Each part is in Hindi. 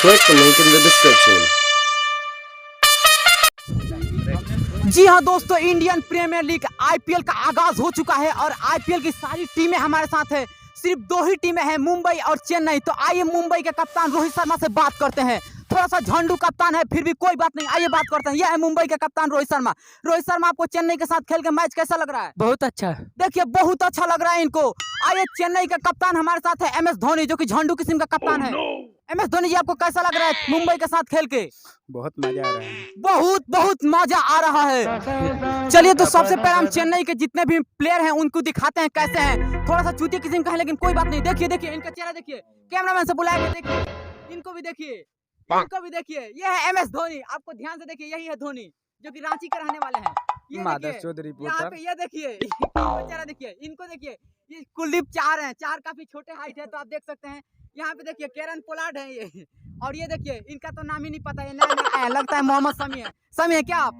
Click the link in the description. जी हाँ दोस्तों, इंडियन प्रीमियर लीग आईपीएल का आगाज हो चुका है और आईपीएल की सारी टीमें हमारे साथ है। सिर्फ दो ही टीमें हैं, मुंबई और चेन्नई। तो आइए मुंबई के कप्तान रोहित शर्मा से बात करते हैं। थोड़ा सा झंडू कप्तान है, फिर भी कोई बात नहीं, आइए बात करते हैं। यह है मुंबई के कप्तान रोहित शर्मा। रोहित शर्मा, आपको चेन्नई के साथ खेल के मैच कैसा लग रहा है? बहुत अच्छा। देखिए, बहुत अच्छा लग रहा है इनको। आइए, चेन्नई का कप्तान हमारे साथ है MS धोनी, जो कि झंडू किस्म का कप्तान है। MS धोनी जी, आपको कैसा लग रहा है मुंबई के साथ खेल के? बहुत मजा आ रहा है। बहुत मजा आ रहा है। चलिए, तो सबसे पहले हम चेन्नई के जितने भी प्लेयर हैं उनको दिखाते हैं कैसे हैं। थोड़ा सा चूतिया किस्म का है, लेकिन कोई बात नहीं। देखिए इनका चेहरा देखिए, कैमरामैन से बुलाया, देखिए इनको भी देखिए, इनको भी देखिए। ये है MS धोनी, आपको ध्यान से देखिए, यही है धोनी जो कि रांची के रहने वाले हैं। ये माधव चौधरी यहाँ पे ये देखिए, इनको चेहरा देखिए, इनको देखिए। ये कुलदीप चार हैं, चार काफी छोटे हाइट है, तो आप देख सकते हैं। यहाँ पे देखिए केरन पोलार्ड है ये, और ये देखिए इनका तो नाम ही नहीं पता, ये नया है, लगता है मोहम्मद शमी है। शमी है क्या आप?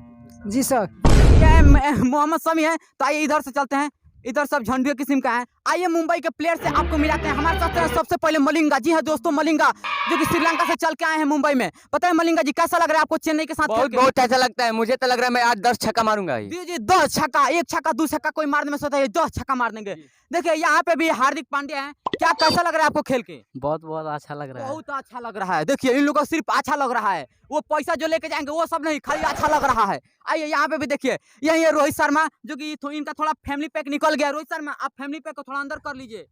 जी सर। ये मोहम्मद शमी है। तो आइए इधर से चलते हैं, इधर सब झंडू किस्म का है। आइए मुंबई के प्लेयर से आपको मिलाते हैं। हमारे साथ है सबसे पहले मलिंगा। जी हाँ दोस्तों, मलिंगा जो कि श्रीलंका से चल के आए हैं मुंबई में। पता है मलिंगा जी, कैसा लग रहा है आपको चेन्नई के साथ खेल के? बहुत अच्छा लगता है, मुझे तो लग रहा है मैं आज 10 छक्का मारूंगा। जी 10 छक्का, एक छक्का 2 छक्का कोई मारने में सोचा है, 10 छक्का मार देंगे। देखिए यहाँ पे भी हार्दिक पांड्या है। क्या कैसा लग रहा है आपको खेल के? बहुत अच्छा लग रहा है। बहुत अच्छा लग रहा है। देखिए इन लोगों को सिर्फ अच्छा लग रहा है, वो पैसा जो लेके जाएंगे वो सब नहीं, खाली अच्छा लग रहा है। आइए यहाँ पे भी देखिए, यही है रोहित शर्मा, जो कि इनका थोड़ा फैमिली पैक निकल गया। रोहित शर्मा, आप फैमिली पैक को थोड़ा अंदर कर लीजिए।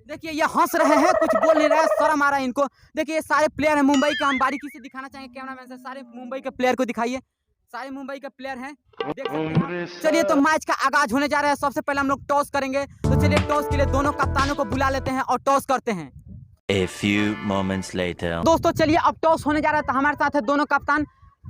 देखिए ये हंस रहे हैं, कुछ बोल नहीं रहे हैं, शर्म आ रहा है इनको। देखिए ये सारे प्लेयर हैं मुंबई के, हम बारीकी से दिखाना चाहेंगे कैमरामैन से। सारे मुंबई के प्लेयर को दिखाइए, सारे मुंबई के प्लेयर हैं, देख सकते हैं। चलिए तो मैच का आगाज होने जा रहा है। सबसे पहले हम लोग टॉस करेंगे, तो चलिए टॉस के लिए दोनों कप्तानों को बुला लेते हैं और टॉस करते हैं। A few moments later. दोस्तों चलिए अब टॉस होने जा रहा है। तो हमारे साथ है दोनों कप्तान।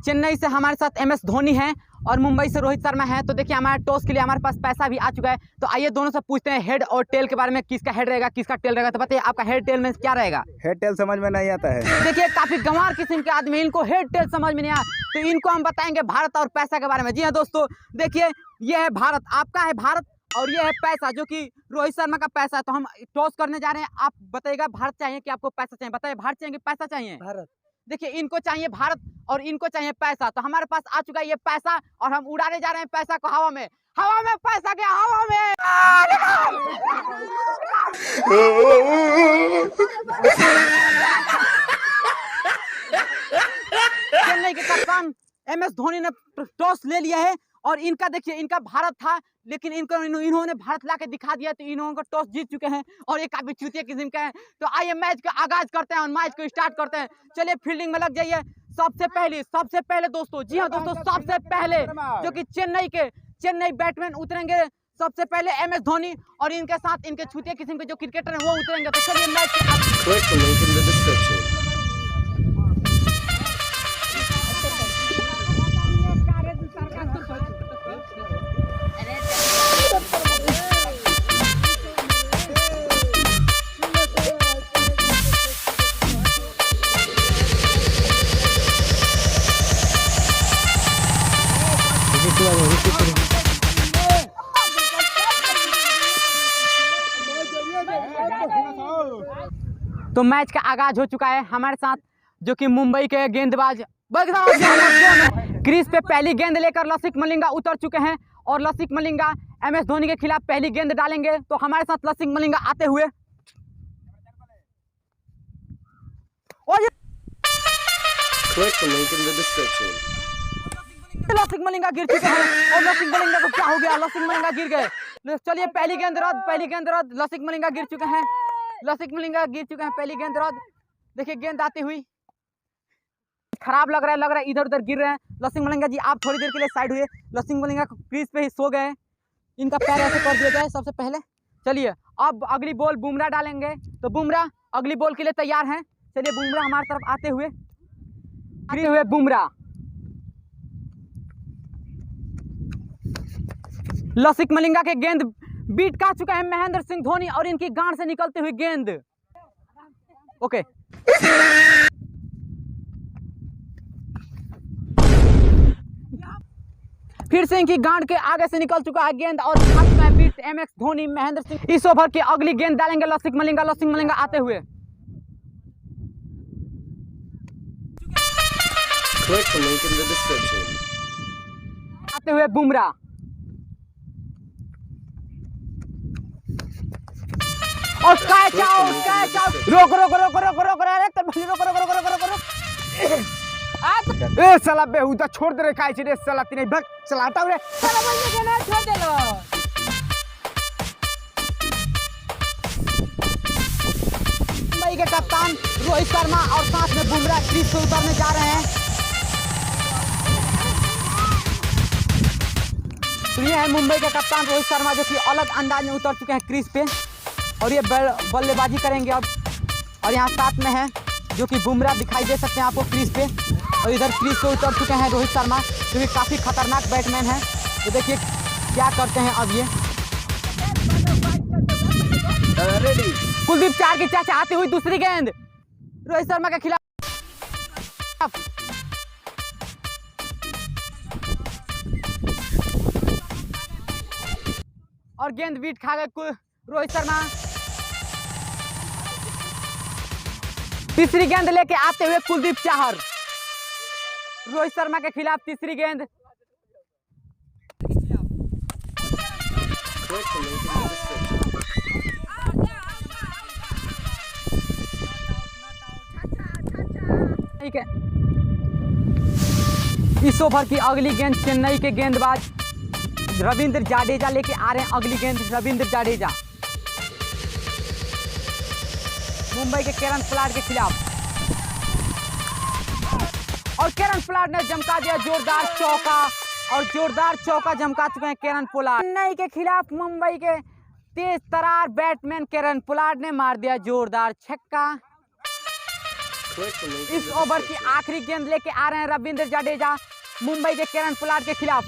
चेन्नई से हमारे साथ MS धोनी है और मुंबई से रोहित शर्मा है। तो देखिए हमारे टॉस के लिए हमारे पास पैसा भी आ चुका है। तो आइए दोनों से पूछते हैं हेड और टेल के बारे में, किसका हेड रहेगा किसका टेल रहेगा। तो बताइए आपका हेड टेल में क्या रहेगा? हेड टेल समझ में नहीं आता है। देखिए काफी गंवार किस्म के आदमी, इनको हेड टेल समझ में नहीं आया। तो इनको हम बताएंगे भारत और पैसा के बारे में। जी हाँ दोस्तों, देखिए ये है भारत, आपका है भारत, और ये है पैसा जो कि रोहित शर्मा का पैसा है। तो हम टॉस करने जा रहे हैं, आप बताइएगा भारत चाहिए कि आपको पैसा चाहिए? बताइए भारत चाहिए कि पैसा चाहिए? भारत। देखिए इनको चाहिए भारत और इनको चाहिए पैसा। तो हमारे पास आ चुका है ये पैसा और हम उड़ाने जा रहे हैं पैसा को हवा में। हवा में पैसा के, हवा में। चेन्नई के कप्तान MS धोनी ने टॉस ले लिया है और इनका देखिए, इनका भारत था, लेकिन इन्होंने भारत ला के दिखा दिया। तो इन्होंने टॉस जीत चुके हैं और ये काफी चूतिया किस्म का है। तो आइए मैच का आगाज करते हैं और मैच को स्टार्ट करते हैं। चलिए फील्डिंग में लग जाइए। सबसे पहले दोस्तों, जी हाँ दोस्तों, सबसे पहले जो कि चेन्नई बैट्समैन उतरेंगे। सबसे पहले MS धोनी और इनके साथ इनके चूतिया किस्म के जो क्रिकेटर हैं वो उतरेंगे। तो चलिए match Click the link in the description. तो मैच का आगाज हो चुका है। हमारे साथ जो कि मुंबई के गेंदबाज क्रीज पे पहली गेंद लेकर लसित मलिंगा उतर चुके हैं और लसित मलिंगा MS धोनी के खिलाफ पहली गेंद डालेंगे। तो हमारे साथ लसित मलिंगा आते हुए, और Click the link in the description. Lasith Malinga गिर चुके हैं और लसित मलिंगा को क्या हो गया? लसित मलिंगा गिर गए। चलिए पहली गेंद रद्द। लसित मलिंगा गिर चुके हैं, पहली गेंद रद्द। देखिए गेंद आती हुई, खराब लग रहा है, इधर उधर गिर रहे हैं। लसित मलिंगा जी आप थोड़ी देर के लिए साइड हुए। लसित मलिंगा क्रीज पे ही सो गए, इनका पैर ऐसे कर दिया जाए सबसे पहले। चलिए अब अगली बॉल बुमराह डालेंगे। तो बुमराह अगली बॉल के लिए तैयार हैं। चलिए बुमराह हमारी तरफ आते हुए बुमराह। लसित मलिंगा के गेंद बीट का चुका है महेंद्र सिंह धोनी और इनकी गांड से निकलती हुई गेंद। ओके फिर से इनकी गांड के आगे से निकल चुका है गेंद और बीट MS धोनी महेंद्र सिंह। इस ओवर की अगली गेंद डालेंगे लसित मलिंगा आते हुए। Click the link in the description. आते हुए बुमराह, और कैच आउट, कैच आउट, रोक रोक रोक रोक रोक अरे रोक रोक रोक रोक रोक रोक ए साला बेहुदा छोड़ दे रे काहे रे साला तीने भग चला हटाओ रे साला बंदे के ना छोड़ दे लो। मुंबई के कप्तान रोहित शर्मा और साथ में बुमराह क्रीज से उतरने जा रहे हैं। तो ये है मुंबई के कप्तान रोहित शर्मा जो कि अलग अंदाज में उतर चुके हैं क्रीज पे और ये बल्लेबाजी करेंगे अब। और यहाँ साथ में है जो कि बुमराह दिखाई दे सकते हैं आपको क्रीज पे, और इधर क्रीज पे उतर चुके हैं रोहित शर्मा जो कि काफ़ी खतरनाक बैट्समैन है। तो देखिए क्या करते हैं अब ये। Ready. कुलदीप चार की चाचा आती हुई दूसरी गेंद रोहित शर्मा के खिलाफ, और गेंद बीट खा गए रोहित शर्मा। तीसरी गेंद लेके आते हुए कुलदीप चाहर रोहित शर्मा के खिलाफ तीसरी गेंद। Click the link in the description. ठीक है, इस ओवर की अगली गेंद चेन्नई के गेंदबाज रविंद्र जाडेजा लेके आ रहे हैं। अगली गेंद रविंद्र जाडेजा मुंबई के केरन पोलार्ड के खिलाफ, और केरन पोलार्ड ने जमका दिया जोरदार चौका, और जोरदार चौका जमका चुके हैं केरन पोलार्ड। चेन्नई के खिलाफ मुंबई के तेज तरार बैट्समैन केरन पोलार्ड ने मार दिया जोरदार छक्का। Click the link in इस the ओवर की description. आखिरी गेंद लेके आ रहे हैं रविंद्र जाडेजा मुंबई के केरन पोलार्ड के खिलाफ,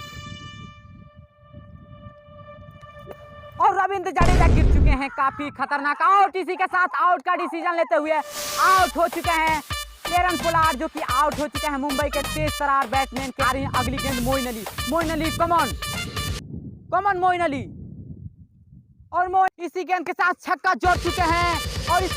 और रविंद्र जाडेजा गिर चुके हैं काफी खतरनाक आउट। इसी के साथ आउट का डिसीजन लेते हुए आउट हो चुके हैं केरन पोलार्ड जो कि आउट हो चुके हैं मुंबई के तेज तरार बैट्समैन के। आ रही है अगली गेंद मोइन अली, मोइन अली कमॉन कमॉन मोइन अली, और मोइन इसी गेंद के साथ छक्का जोड़ चुके हैं, और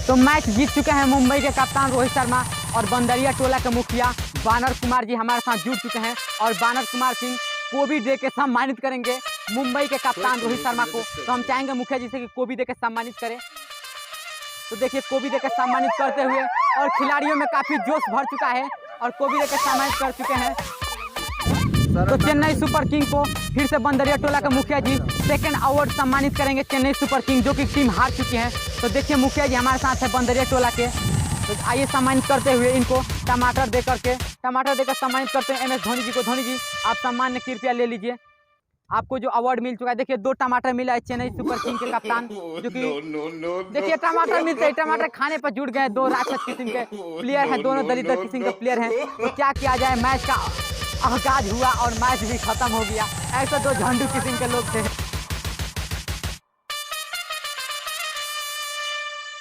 तो मैच जीत चुके हैं मुंबई के कप्तान रोहित शर्मा। और बंदरिया टोला के मुखिया बानर कुमार जी हमारे साथ जुड़ चुके हैं, और बानर कुमार सिंह कोबी दे के सम्मानित करेंगे मुंबई के कप्तान रोहित शर्मा को। तो हम चाहेंगे मुखिया जी से कि कोबी दे के सम्मानित करें। तो देखिए कोबी दे के सम्मानित करते हुए, और खिलाड़ियों में काफी जोश भर चुका है और कोबी दे के सम्मानित कर चुके हैं। तो चेन्नई सुपर किंग को फिर से बंदरिया टोला के मुखिया जी सेकंड अवार्ड सम्मानित करेंगे चेन्नई सुपर किंग जो कि टीम हार चुकी है। तो देखिए मुखिया जी हमारे साथ है बंदरिया टोला के, तो आइए सम्मानित करते हुए इनको टमाटर देकर सम्मानित करते हैं MS धोनी जी को। धोनी जी आप सम्मान कृपया ले लीजिए, आपको जो अवार्ड मिल चुका है। देखिए 2 टमाटर मिला है चेन्नई सुपर किंग के कप्तान जो कि देखिए टमाटर मिलते हैं, टमाटर खाने पर जुट गए। 2 राक्षस किस्म के प्लेयर हैं, दोनों दलित किस्म के प्लेयर हैं। तो क्या किया जाए, मैच का आगाज हुआ और मैच भी खत्म हो गया। ऐसे 2 झंडू किस्म के लोग थे।